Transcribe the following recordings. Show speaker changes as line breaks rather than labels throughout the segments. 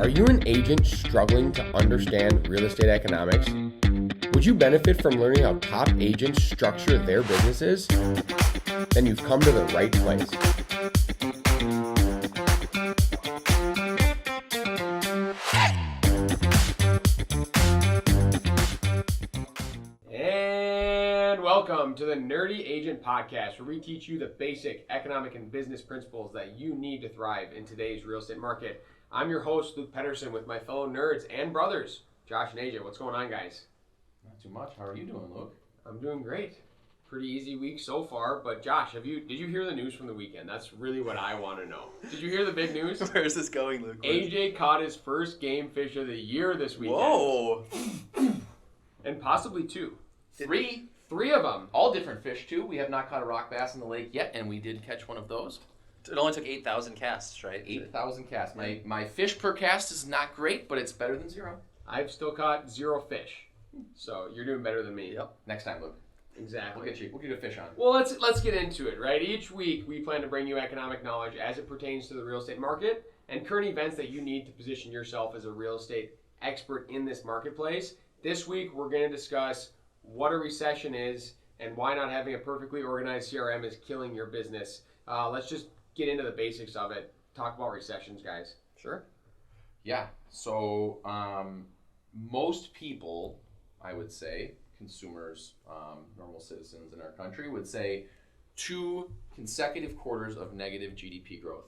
Are you an agent struggling to understand real estate economics? Would you benefit from learning how top agents structure their businesses? Then you've come to the right place. And welcome to the Nerdy Agent Podcast, where we teach you the basic economic and business principles that you need to thrive in today's real estate market. I'm your host, Luke Pettersen, with my fellow nerds and brothers, Josh and AJ. What's going on, guys?
Not too much. How are you doing, Luke?
I'm doing great. Pretty easy week so far, but Josh, did you hear the news from the weekend? That's really what I want to know. Did you hear the big news?
Where is this going, Luke?
AJ caught his first game fish of the year this weekend.
Whoa!
And possibly two.
Three
of them.
All different fish, too. We have not caught a rock bass in the lake yet, and we did catch one of those.
It only took 8,000 casts, right?
8,000 casts. My fish per cast is not great, but it's better than zero.
I've still caught 0 fish. So you're doing better than me.
Yep. Next time, Luke.
Exactly.
We'll get you. We'll get a fish on.
Well, let's get into it, right? Each week we plan to bring you economic knowledge as it pertains to the real estate market and current events that you need to position yourself as a real estate expert in this marketplace. This week we're going to discuss what a recession is and why not having a perfectly organized CRM is killing your business. Let's just get into the basics of it. Talk about recessions, guys.
Sure. Yeah. So most people, I would say, consumers, normal citizens in our country, would say 2 consecutive quarters of negative GDP growth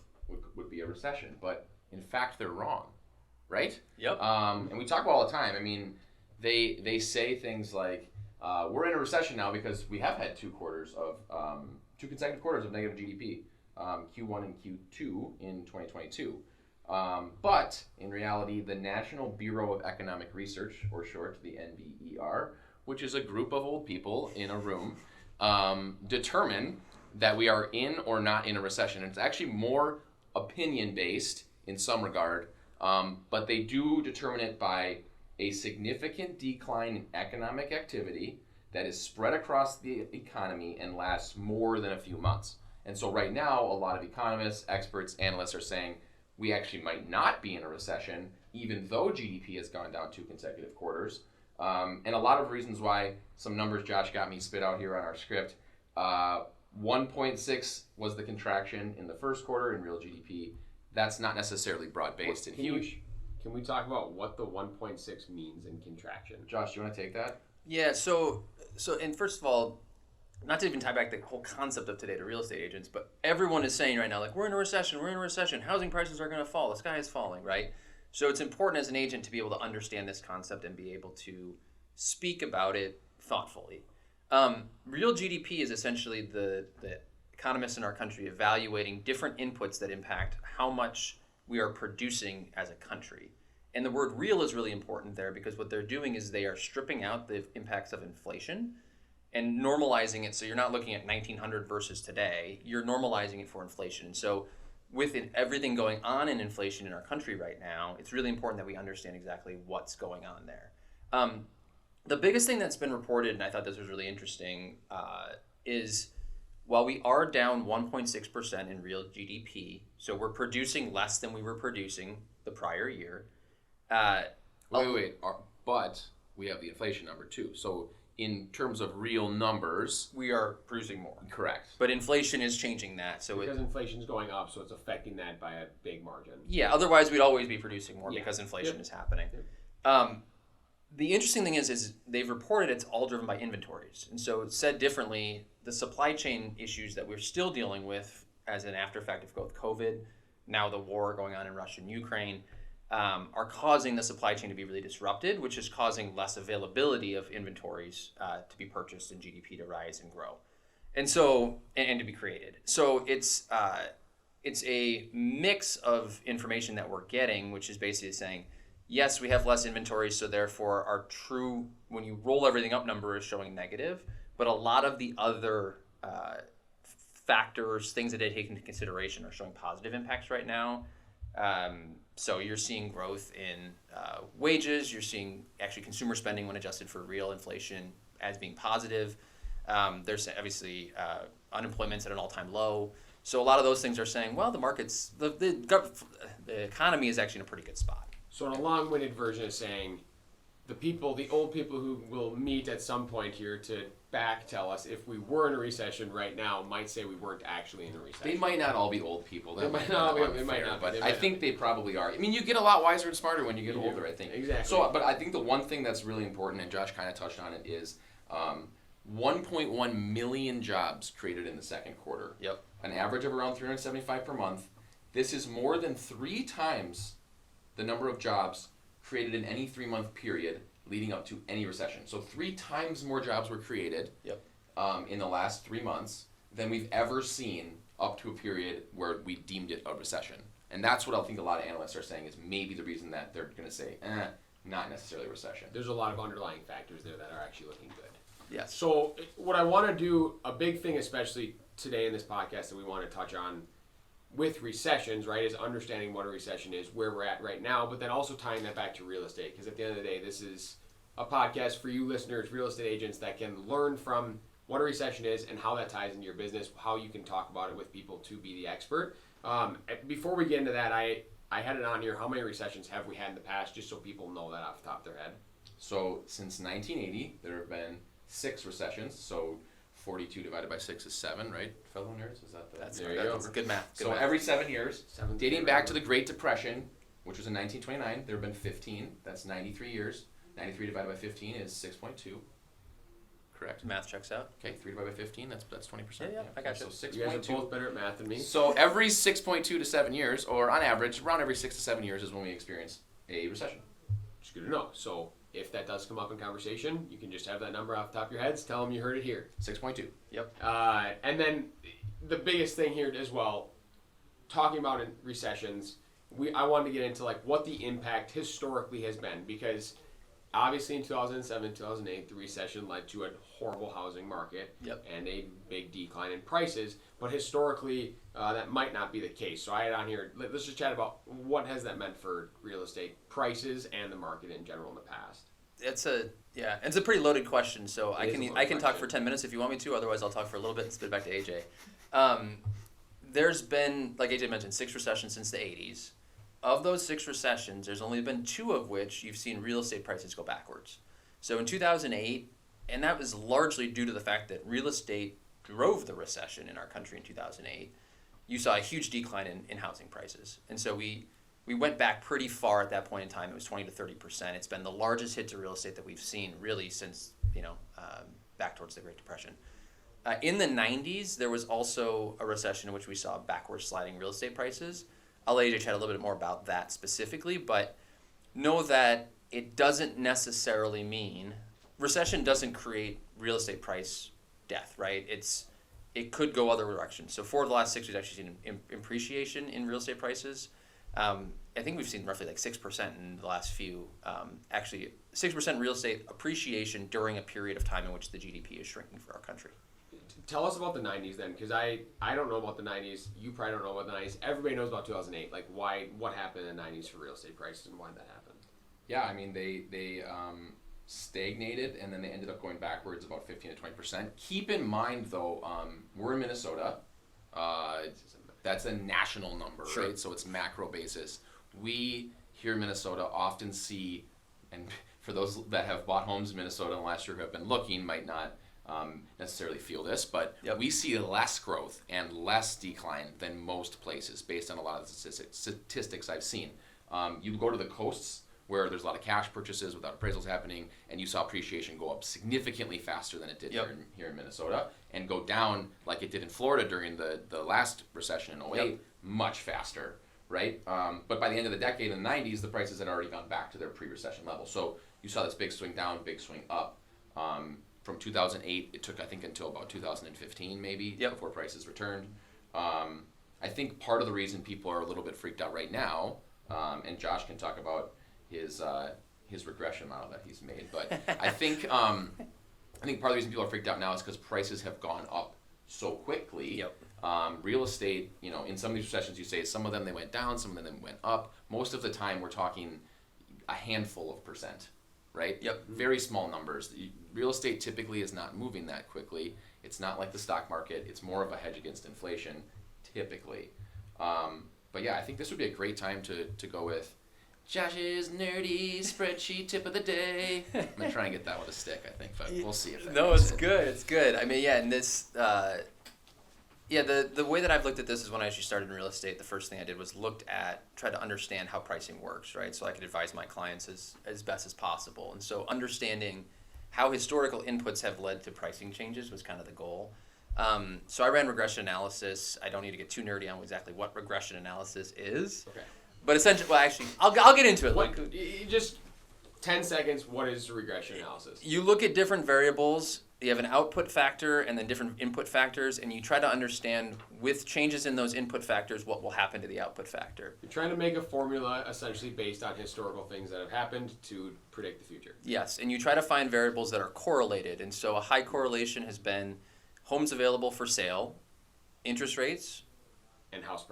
would be a recession. But in fact, they're wrong, right?
Yep.
And we talk about all the time. I mean, they say things like, we're in a recession now because we have had 2 consecutive quarters of negative GDP, Q1 and Q2 in 2022. But in reality, the National Bureau of Economic Research, or short, the NBER, which is a group of old people in a room, determine that we are in or not in a recession. It's actually more opinion-based in some regard, but they do determine it by a significant decline in economic activity that is spread across the economy and lasts more than a few months. And so right now, a lot of economists, experts, analysts are saying we actually might not be in a recession, even though GDP has gone down 2 consecutive quarters. And a lot of reasons why. Some numbers Josh got me spit out here on our script. 1.6 was the contraction in the first quarter in real GDP. That's not necessarily broad-based and huge.
Can we talk about what the 1.6 means in contraction?
Josh, do you want to take that?
Yeah, so and first of all, not to even tie back the whole concept of today to real estate agents, but everyone is saying right now, like, we're in a recession, housing prices are going to fall, the sky is falling, right? So it's important as an agent to be able to understand this concept and be able to speak about it thoughtfully. Real GDP is essentially the economists in our country evaluating different inputs that impact how much we are producing as a country. And the word real is really important there because what they're doing is they are stripping out the impacts of inflation and normalizing it, so you're not looking at 1900 versus today, you're normalizing it for inflation. And so with everything going on in inflation in our country right now, it's really important that we understand exactly what's going on there. The biggest thing that's been reported, and I thought this was really interesting, is while we are down 1.6% in real GDP, so we're producing less than we were producing the prior year.
But we have the inflation number too. So in terms of real numbers,
we are producing more.
Correct.
But inflation is changing that. So
because inflation is going up, so it's affecting that by a big margin.
Yeah, otherwise we'd always be producing more because inflation is happening.
Yep.
The interesting thing is they've reported it's all driven by inventories. And so said differently, the supply chain issues that we're still dealing with as an after effect of both COVID, now the war going on in Russia and Ukraine, are causing the supply chain to be really disrupted, which is causing less availability of inventories to be purchased and GDP to rise and grow, and so and to be created. So it's a mix of information that we're getting, which is basically saying, yes, we have less inventory, so therefore our true, when you roll everything up, number is showing negative, but a lot of the other factors, things that they take into consideration, are showing positive impacts right now. So you're seeing growth in wages, you're seeing actually consumer spending when adjusted for real inflation as being positive. There's obviously unemployment's at an all-time low. So a lot of those things are saying, well, the market's, the economy is actually in a pretty good spot.
So in a long-winded version of saying, the old people who will meet at some point here to back tell us if we were in a recession right now might say we weren't actually in a recession.
They might not all be old people.
They might not be,
but I think they probably are. I mean, you get a lot wiser and smarter when you get older, I think.
Exactly.
So, but I think the one thing that's really important, and Josh kind of touched on it, is 1.1 million jobs created in the second quarter.
Yep.
An average of around 375 per month. This is more than 3 times the number of jobs created in any 3-month period leading up to any recession. So 3 times more jobs were created in the last 3 months than we've ever seen up to a period where we deemed it a recession. And that's what I think a lot of analysts are saying is maybe the reason that they're going to say, not necessarily a recession.
There's a lot of underlying factors there that are actually looking good.
Yes.
So what I want to do, a big thing especially today in this podcast that we want to touch on with recessions, right, is understanding what a recession is, where we're at right now, but then also tying that back to real estate. Because at the end of the day, this is a podcast for you listeners, real estate agents, that can learn from what a recession is and how that ties into your business, how you can talk about it with people to be the expert. Before we get into that, I had it on here, how many recessions have we had in the past, just so people know that off the top of their head.
So since 1980, there have been 6 recessions. So 42 divided by 6 is 7, right, fellow nerds? Is that the
That's good math. Good
so
math.
every 7 years,
17,
dating back to the Great Depression, which was in 1929, there have been 15. That's 93 years. 93 divided by 15 is 6.2. Correct.
Math checks out.
Okay, 3 divided by 15, that's 20%.
Yeah, I got you.
So
You guys are
6.2.
both better at math than me.
So every 6.2 to 7 years, or on average, around every 6 to 7 years is when we experience a recession.
It's good to know. So if that does come up in conversation, you can just have that number off the top of your heads. Tell them you heard it here.
6.2.
Yep.
And then the biggest thing here as well, talking about in recessions, I wanted to get into like what the impact historically has been, because obviously in 2007, 2008, the recession led to a horrible housing market and a big decline in prices. But historically, that might not be the case. So I had on here, let's just chat about what has that meant for real estate prices and the market in general in the past.
It's a pretty loaded question. So I can talk
question.
for 10 minutes if you want me to. Otherwise, I'll talk for a little bit and spit it back to AJ. There's been, like AJ mentioned, 6 recessions since the 80s. Of those 6 recessions, there's only been 2 of which you've seen real estate prices go backwards. So in 2008, and that was largely due to the fact that real estate drove the recession in our country in 2008, you saw a huge decline in housing prices. And so we went back pretty far at that point in time. It was 20 to 30%. It's been the largest hit to real estate that we've seen really since, back towards the Great Depression. In the 90s, there was also a recession in which we saw backwards sliding real estate prices. I'll let you chat a little bit more about that specifically, but know that it doesn't necessarily mean recession doesn't create real estate price death, right? It could go other directions. So for the last 6 years, we've actually seen appreciation in real estate prices. I think we've seen roughly like 6% in the last few. Actually, 6% real estate appreciation during a period of time in which the GDP is shrinking for our country.
Tell us about the 90s then, because I don't know about the 90s. You probably don't know about the 90s. Everybody knows about 2008. Like, what happened in the 90s for real estate prices and why did that happen?
Yeah, I mean, they stagnated, and then they ended up going backwards about 15 to 20%. Keep in mind, though, we're in Minnesota. That's a national number,
Sure.
right? So it's macro basis. We here in Minnesota often see, and for those that have bought homes in Minnesota in the last year who have been looking might not necessarily feel this, but we see less growth and less decline than most places based on a lot of the statistics I've seen. You go to the coasts where there's a lot of cash purchases without appraisals happening, and you saw appreciation go up significantly faster than it did here in Minnesota, and go down like it did in Florida during the last recession in 08, much faster, right? But by the end of the decade, in the 90s, the prices had already gone back to their pre-recession level. So you saw this big swing down, big swing up. From 2008, it took, I think, until about 2015 maybe before prices returned. I think part of the reason people are a little bit freaked out right now, and Josh can talk about his regression model that he's made, but I think part of the reason people are freaked out now is because prices have gone up so quickly. Real estate, in some of these recessions, you say some of them they went down, some of them went up. Most of the time, we're talking a handful of percent. Right? Very small numbers. Real estate typically is not moving that quickly. It's not like the stock market. It's more of a hedge against inflation, typically. But yeah, I think this would be a great time to go with. Josh's nerdy spreadsheet tip of the day. I'm gonna try and get that with a stick, I think, but we'll see if that
No,
makes
it's
it.
good. It's good. I mean, yeah, and this, the way that I've looked at this is when I actually started in real estate, the first thing I did was try to understand how pricing works, right? So I could advise my clients as best as possible. And so understanding how historical inputs have led to pricing changes was kind of the goal. So I ran regression analysis. I don't need to get too nerdy on exactly what regression analysis is.
Okay.
But essentially, well, actually, I'll get into it.
Just 10 seconds, what is regression analysis?
You look at different variables. You have an output factor and then different input factors, and you try to understand with changes in those input factors what will happen to the output factor.
You're trying to make a formula essentially based on historical things that have happened to predict the future.
Yes, and you try to find variables that are correlated. And so a high correlation has been homes available for sale, interest rates,
And house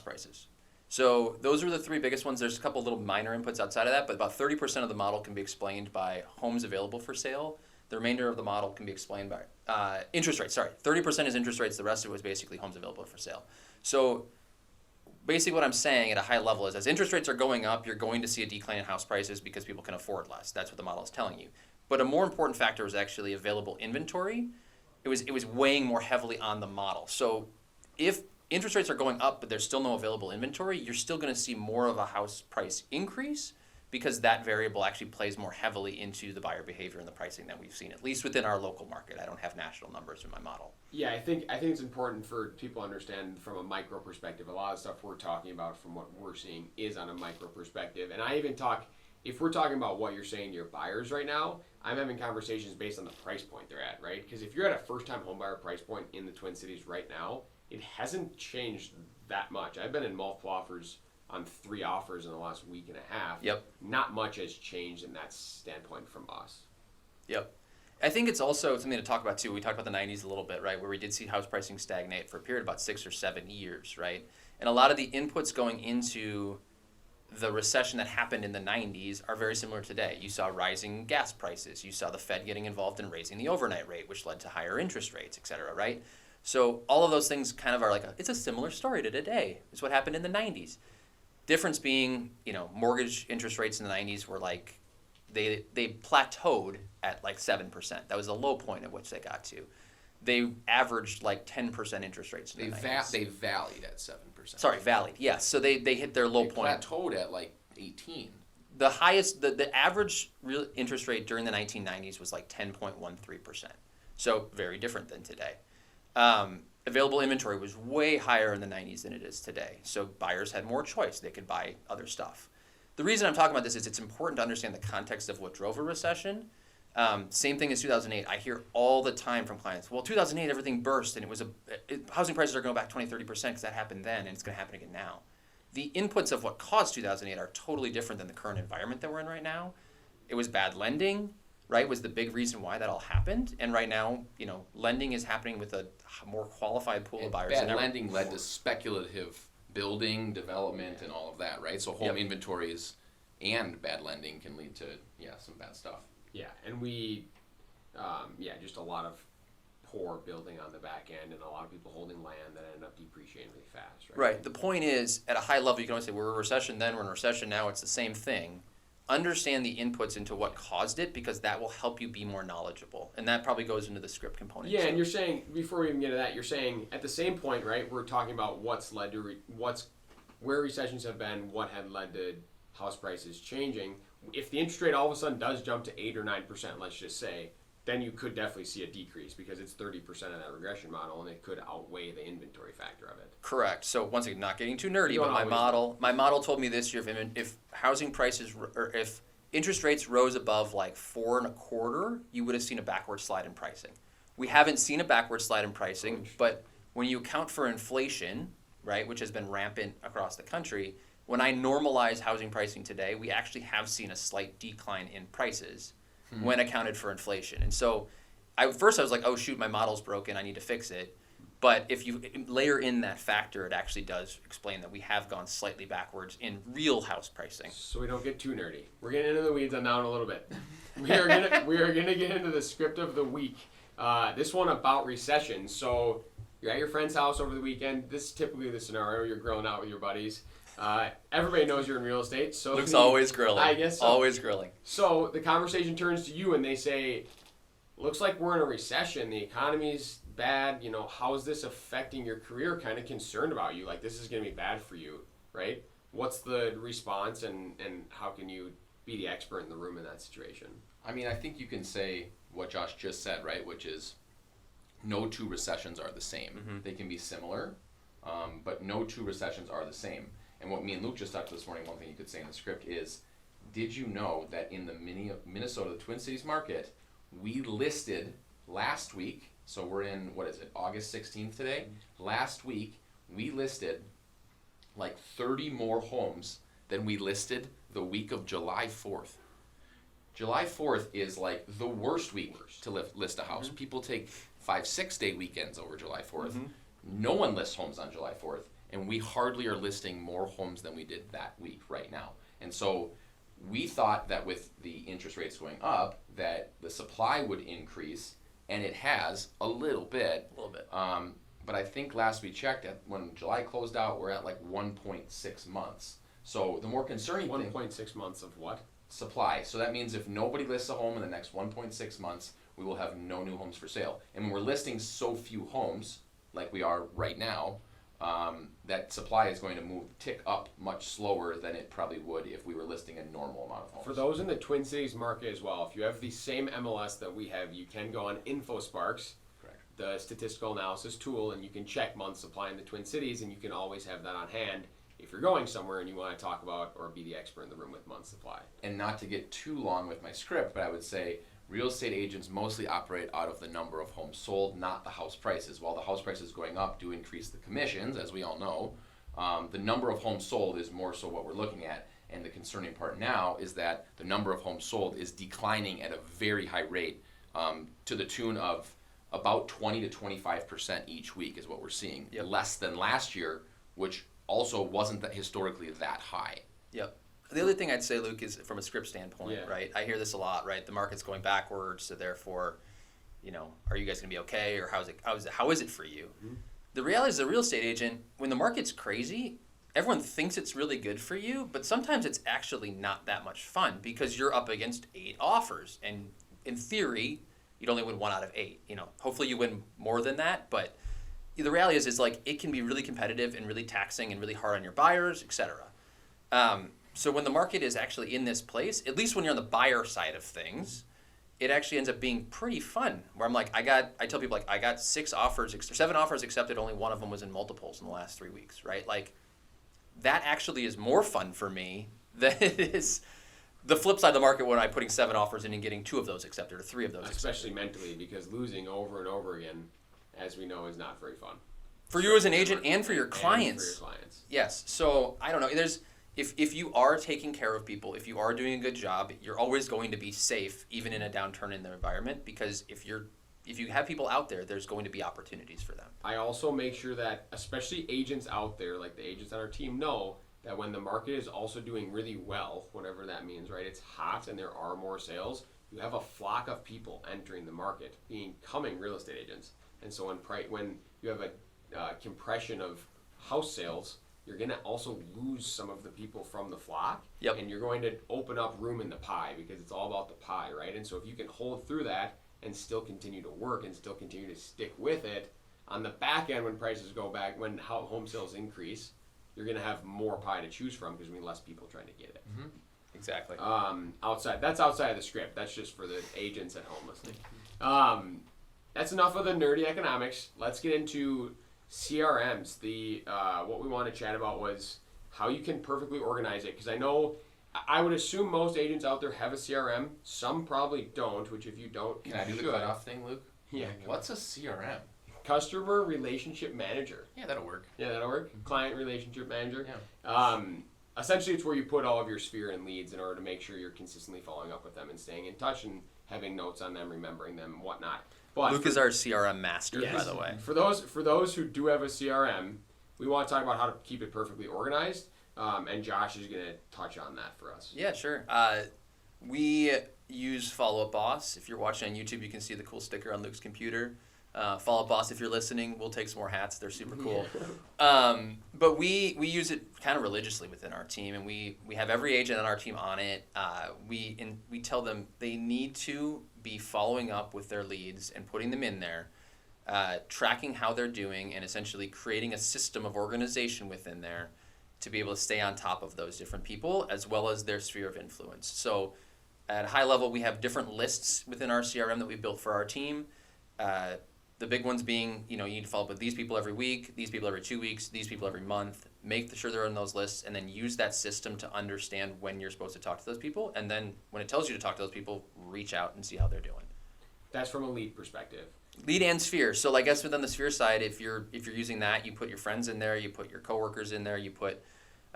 prices.
So those are the three biggest ones. There's a couple little minor inputs outside of that, but about 30% of the model can be explained by homes available for sale. The remainder of the model can be explained by interest rates. 30% is interest rates. The rest of it was basically homes available for sale. So basically what I'm saying at a high level is as interest rates are going up, you're going to see a decline in house prices because people can afford less. That's what the model is telling you. But a more important factor is actually available inventory. It was weighing more heavily on the model. So if interest rates are going up, but there's still no available inventory, you're still going to see more of a house price increase because that variable actually plays more heavily into the buyer behavior and the pricing that we've seen, at least within our local market. I don't have national numbers in my model.
Yeah, I think it's important for people to understand from a micro perspective. A lot of stuff we're talking about from what we're seeing is on a micro perspective. And I even if we're talking about what you're saying to your buyers right now, I'm having conversations based on the price point they're at, right? Because if you're at a first-time homebuyer price point in the Twin Cities right now, it hasn't changed that much. I've been in multiple offers on 3 offers in the last week and a half.
Yep.
Not much has changed in that standpoint from us.
Yep. I think it's also something to talk about too. We talked about the 90s a little bit, right? Where we did see house pricing stagnate for a period of about 6 or 7 years, right? And a lot of the inputs going into the recession that happened in the 90s are very similar today. You saw rising gas prices. You saw the Fed getting involved in raising the overnight rate, which led to higher interest rates, et cetera, right? So all of those things kind of are it's a similar story to today. It's what happened in the 90s. Difference being, mortgage interest rates in the 90s were they plateaued at 7%. That was the low point at which they got to. They averaged 10% interest rates in the 90s.
They valued at 7%.
Sorry, valleyed. Yes. So they hit their low point.
Plateaued at 18.
The highest, the average real interest rate during the 1990s was 10.13%. So very different than today. Available inventory was way higher in the 90s than it is today. So buyers had more choice. They could buy other stuff. The reason I'm talking about this is it's important to understand the context of what drove a recession. Same thing as 2008. I hear all the time from clients, well, 2008, everything burst, and housing prices are going back 20, 30% because that happened then, and it's going to happen again now. The inputs of what caused 2008 are totally different than the current environment that we're in right now. It was bad lending, right, was the big reason why that all happened. And right now, lending is happening with a more qualified pool of buyers.
Bad lending led to speculative building, development, and all of that, right? So home inventories and bad lending can lead to, some bad stuff.
Yeah, and just a lot of poor building on the back end and a lot of people holding land that end up depreciating really fast, right?
Right. The point is, at a high level, you can always say, we're in a recession then, we're in a recession now, it's the same thing. Understand the inputs into what caused it because that will help you be more knowledgeable. And that probably goes into the script component.
Yeah, and you're saying, before we even get to that, you're saying at the same point, right, we're talking about what's led to, where recessions have been, what had led to house prices changing. If the interest rate all of a sudden does jump to 8 or 9%, let's just say, then you could definitely see a decrease because it's 30% of that regression model and it could outweigh the inventory factor of it.
Correct. So once again, not getting too nerdy, but my model told me this year if housing prices or if interest rates rose above 4.25%, you would have seen a backward slide in pricing. We haven't seen a backward slide in pricing, but when you account for inflation, right, which has been rampant across the country, when I normalize housing pricing today, we actually have seen a slight decline in prices when accounted for inflation. And so first I was like, oh shoot, my model's broken, I need to fix it. But if you layer in that factor, it actually does explain that we have gone slightly backwards in real house pricing.
So we don't get too nerdy. We're getting into the weeds on now in a little bit. We are gonna get into the script of the week. This one about recession. So you're at your friend's house over the weekend. This is typically the scenario. You're grilling out with your buddies. Everybody knows you're in real estate, so
Luke's always grilling.
I guess so.
Always grilling.
So the conversation turns to you, and they say, "Looks like we're in a recession. The economy's bad. You know, how is this affecting your career? Kind of concerned about you. Like this is going to be bad for you, right? What's the response, and how can you be the expert in the room in that situation?"
I mean, I think you can say what Josh just said, right? Which is, no two recessions are the same.
Mm-hmm.
They can be similar, but no two recessions are the same. And what me and Luke just talked about this morning, one thing you could say in the script is, did you know that in the Minnesota, the Twin Cities market, we listed last week, so we're in, what is it, August 16th today? Last week, we listed like 30 more homes than we listed the week of July 4th. July 4th is like the worst week to list a house.
Mm-hmm.
People take 5-6 day weekends over July 4th.
Mm-hmm.
No one lists homes on July 4th, and we hardly are listing more homes than we did that week right now. And so we thought that with the interest rates going up, that the supply would increase, and it has a little bit.
A little bit.
But I think last we checked, when July closed out, we're at like 1.6 months. So the more concerning thing,
1.6 months of what?
supply. So that means if nobody lists a home in the next 1.6 months, we will have no new homes for sale. And when we're listing so few homes, like we are right now, that supply is going to tick up much slower than it probably would if we were listing a normal amount of homes.
For those in the Twin Cities market as well, if you have the same MLS that we have, you can go on InfoSparks,
Correct.
the statistical analysis tool, and you can check month supply in the Twin Cities, and you can always have that on hand if you're going somewhere and you want to talk about or be the expert in the room with month supply.
And not to get too long with my script, but I would say real estate agents mostly operate out of the number of homes sold, not the house prices. While the house prices going up do increase the commissions, as we all know, the number of homes sold is more so what we're looking at. And the concerning part now is that the number of homes sold is declining at a very high rate, to the tune of about 20 to 25% each week is what we're seeing.
Yep.
Less than last year, which also wasn't historically that high.
Yep. The other thing I'd say, Luke, is from a script standpoint,
Yeah.
right? I hear this a lot, right? The market's going backwards, so therefore, are you guys going to be okay, or how is it for you?
Mm-hmm.
The reality is, a real estate agent, when the market's crazy, everyone thinks it's really good for you, but sometimes it's actually not that much fun because you're up against 8 offers, and in theory, you'd only win 1 out of 8. Hopefully you win more than that, but the reality is like it can be really competitive and really taxing and really hard on your buyers, etc. So when the market is actually in this place, at least when you're on the buyer side of things, it actually ends up being pretty fun. Where I'm like, I tell people like I got 7 offers accepted, only 1 of them was in multiples in the last 3 weeks, right? Like that actually is more fun for me than it is the flip side of the market when I'm putting 7 offers in and getting 2 of those accepted or 3 of those
Especially mentally, because losing over and over again, as we know, is not very fun.
for you as an agent and for your clients.
And for your clients.
Yes. So I don't know. If you are taking care of people, if you are doing a good job, you're always going to be safe, even in a downturn in their environment. Because if you have people out there, there's going to be opportunities for them.
I also make sure that, especially agents out there, like the agents on our team, know that when the market is also doing really well, whatever that means, right? It's hot and there are more sales. You have a flock of people entering the market, becoming real estate agents. And so when you have a compression of house sales, you're going to also lose some of the people from the flock.
Yep.
And you're going to open up room in the pie because it's all about the pie, right? And so if you can hold through that and still continue to work and still continue to stick with it, on the back end when prices go back, when home sales increase, you're going to have more pie to choose from because there's going to be less people trying to get it.
Mm-hmm. Exactly.
That's outside of the script. That's just for the agents at home listening. That's enough of the nerdy economics. Let's get into CRMs. What we want to chat about was how you can perfectly organize it. Because I would assume most agents out there have a CRM. Some probably don't, which if you don't,
Can I do the cutoff thing, Luke?
Yeah.
What's a CRM?
Customer Relationship Manager.
Yeah, that'll work.
Yeah, that'll work. Client Relationship Manager.
Yeah.
Essentially, it's where you put all of your sphere and leads in order to make sure you're consistently following up with them and staying in touch and having notes on them, remembering them, and whatnot. But
Luke is our CRM master,
yes,
by the way.
For those who do have a CRM, we want to talk about how to keep it perfectly organized, and Josh is going to touch on that for us.
Yeah, sure. We use Follow Up Boss. If you're watching on YouTube, you can see the cool sticker on Luke's computer. Follow Up Boss, if you're listening, we'll take some more hats. They're super cool. But we use it kind of religiously within our team, and we have every agent on our team on it. We tell them they need to be following up with their leads and putting them in there, tracking how they're doing, and essentially creating a system of organization within there to be able to stay on top of those different people as well as their sphere of influence. So at a high level, we have different lists within our CRM that we built for our team. The big ones being, you need to follow up with these people every week, these people every 2 weeks, these people every month. Make sure they're in those lists, and then use that system to understand when you're supposed to talk to those people. And then when it tells you to talk to those people, reach out and see how they're doing.
That's from a lead perspective.
Lead and sphere. So I guess within the sphere side, if you're using that, you put your friends in there, you put your coworkers in there, you put,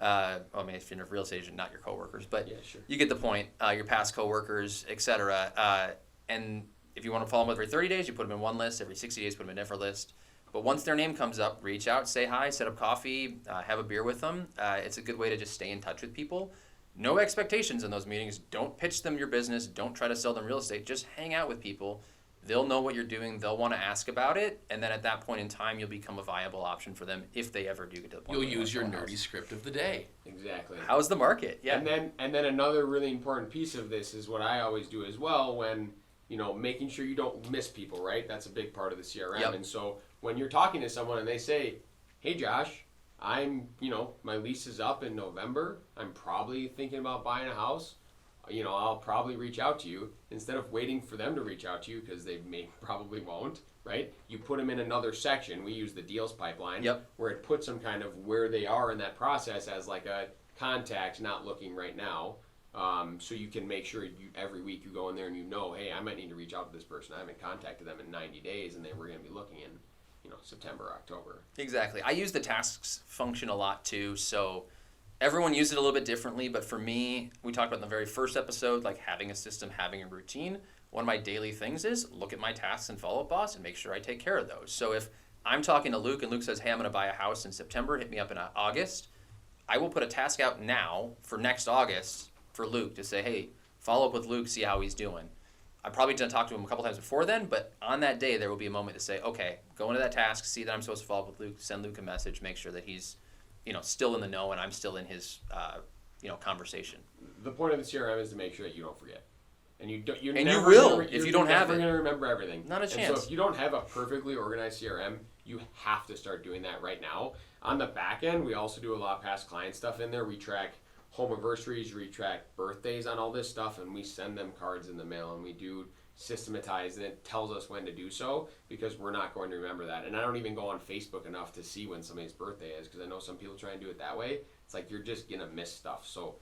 if you're a real estate agent, not your coworkers, but
Yeah, sure.
you get the point. Your past coworkers, etc. And if you want to follow them every 30 days, you put them in one list. Every 60 days, put them in a different list. But once their name comes up, reach out, say hi, set up coffee, have a beer with them. It's a good way to just stay in touch with people. No expectations in those meetings. Don't pitch them your business. Don't try to sell them real estate. Just hang out with people. They'll know what you're doing. They'll want to ask about it. And then at that point in time, you'll become a viable option for them if they ever do get to the point.
You'll use your nerdy script of the day.
Exactly.
How's the market? Yeah.
And then another really important piece of this is what I always do as well when, making sure you don't miss people, right? That's a big part of the CRM.
Yep.
And so when you're talking to someone and they say, hey, Josh, my lease is up in November. I'm probably thinking about buying a house. I'll probably reach out to you instead of waiting for them to reach out to you because they probably won't, right? You put them in another section. We use the deals pipeline where it puts them kind of where they are in that process as like a contact, not looking right now. So you can make sure every week you go in there and hey, I might need to reach out to this person. I haven't contacted them in 90 days and they were going to be looking in, September, October.
Exactly. I use the tasks function a lot too. So everyone uses it a little bit differently, but for me, we talked about in the very first episode, like having a system, having a routine. One of my daily things is look at my tasks and Follow Up Boss and make sure I take care of those. So if I'm talking to Luke and Luke says, hey, I'm going to buy a house in September, hit me up in August, I will put a task out now for next August for Luke to say, hey, follow up with Luke, see how he's doing. I'm probably going to talk to him a couple times before then, but on that day, there will be a moment to say, okay, go into that task, see that I'm supposed to follow up with Luke, send Luke a message, make sure that he's still in the know and I'm still in his, conversation.
The point of the CRM is to make sure that you don't forget. And you
will if you don't have it.
You're never going to remember everything.
Not a chance.
And so if you don't have a perfectly organized CRM, you have to start doing that right now. On the back end, we also do a lot of past client stuff in there. We track home anniversaries, we track birthdays on all this stuff, and we send them cards in the mail, and we do systematize, and it tells us when to do so because we're not going to remember that. And I don't even go on Facebook enough to see when somebody's birthday is because I know some people try and do it that way. It's like you're just going to miss stuff. So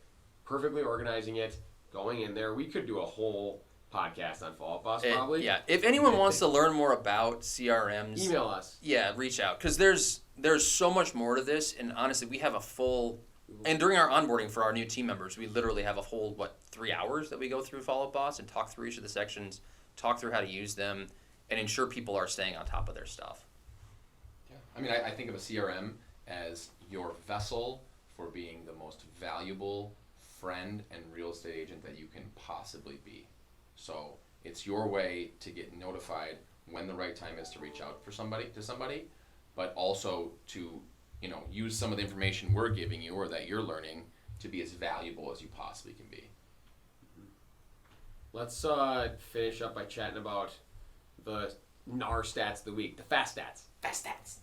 perfectly organizing it, going in there. We could do a whole podcast on Follow Up Boss probably.
Yeah. If anyone wants to learn more about CRMs,
email us.
Yeah, reach out because there's so much more to this, and honestly, we have a full. And during our onboarding for our new team members, we literally have a whole 3 hours that we go through Follow Up Boss and talk through each of the sections, talk through how to use them, and ensure people are staying on top of their stuff.
Yeah, I mean, I think of a CRM as your vessel for being the most valuable friend and real estate agent that you can possibly be. So it's your way to get notified when the right time is to reach out to somebody, but also to use some of the information we're giving you or that you're learning to be as valuable as you possibly can be.
Let's finish up by chatting about the NAR stats of the week, the fast stats. Fast stats.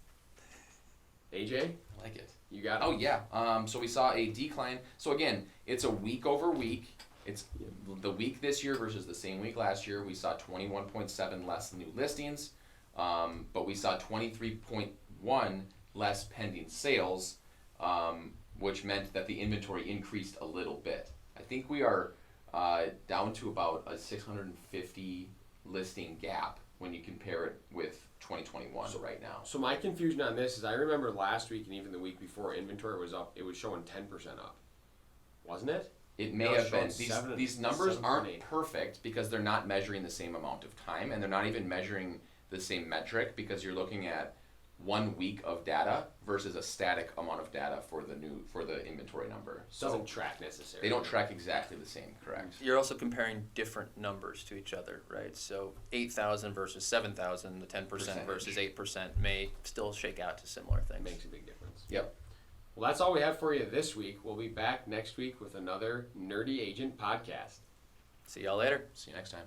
AJ?
I like it.
You got it?
Oh, yeah. So we saw a decline. So again, it's a week over week. It's the week this year versus the same week last year. We saw 21.7 less new listings, but we saw 23.1 less pending sales, which meant that the inventory increased a little bit. I think we are down to about a 650 listing gap when you compare it with 2021 right now.
So my confusion on this is I remember last week and even the week before inventory was up, it was showing 10% up. Wasn't it?
It may have been. These numbers aren't perfect because they're not measuring the same amount of time and they're not even measuring the same metric because you're looking at 1 week of data versus a static amount of data for the inventory number. So
Doesn't track necessarily.
they don't track exactly the same, correct?
You're also comparing different numbers to each other, right? So 8,000 versus 7,000, the 10%
Percentage.
versus 8% may still shake out to similar things.
Makes a big difference.
Yep.
Well, that's all we have for you this week. We'll be back next week with another Nerdy Agent podcast.
See y'all later.
See you next time.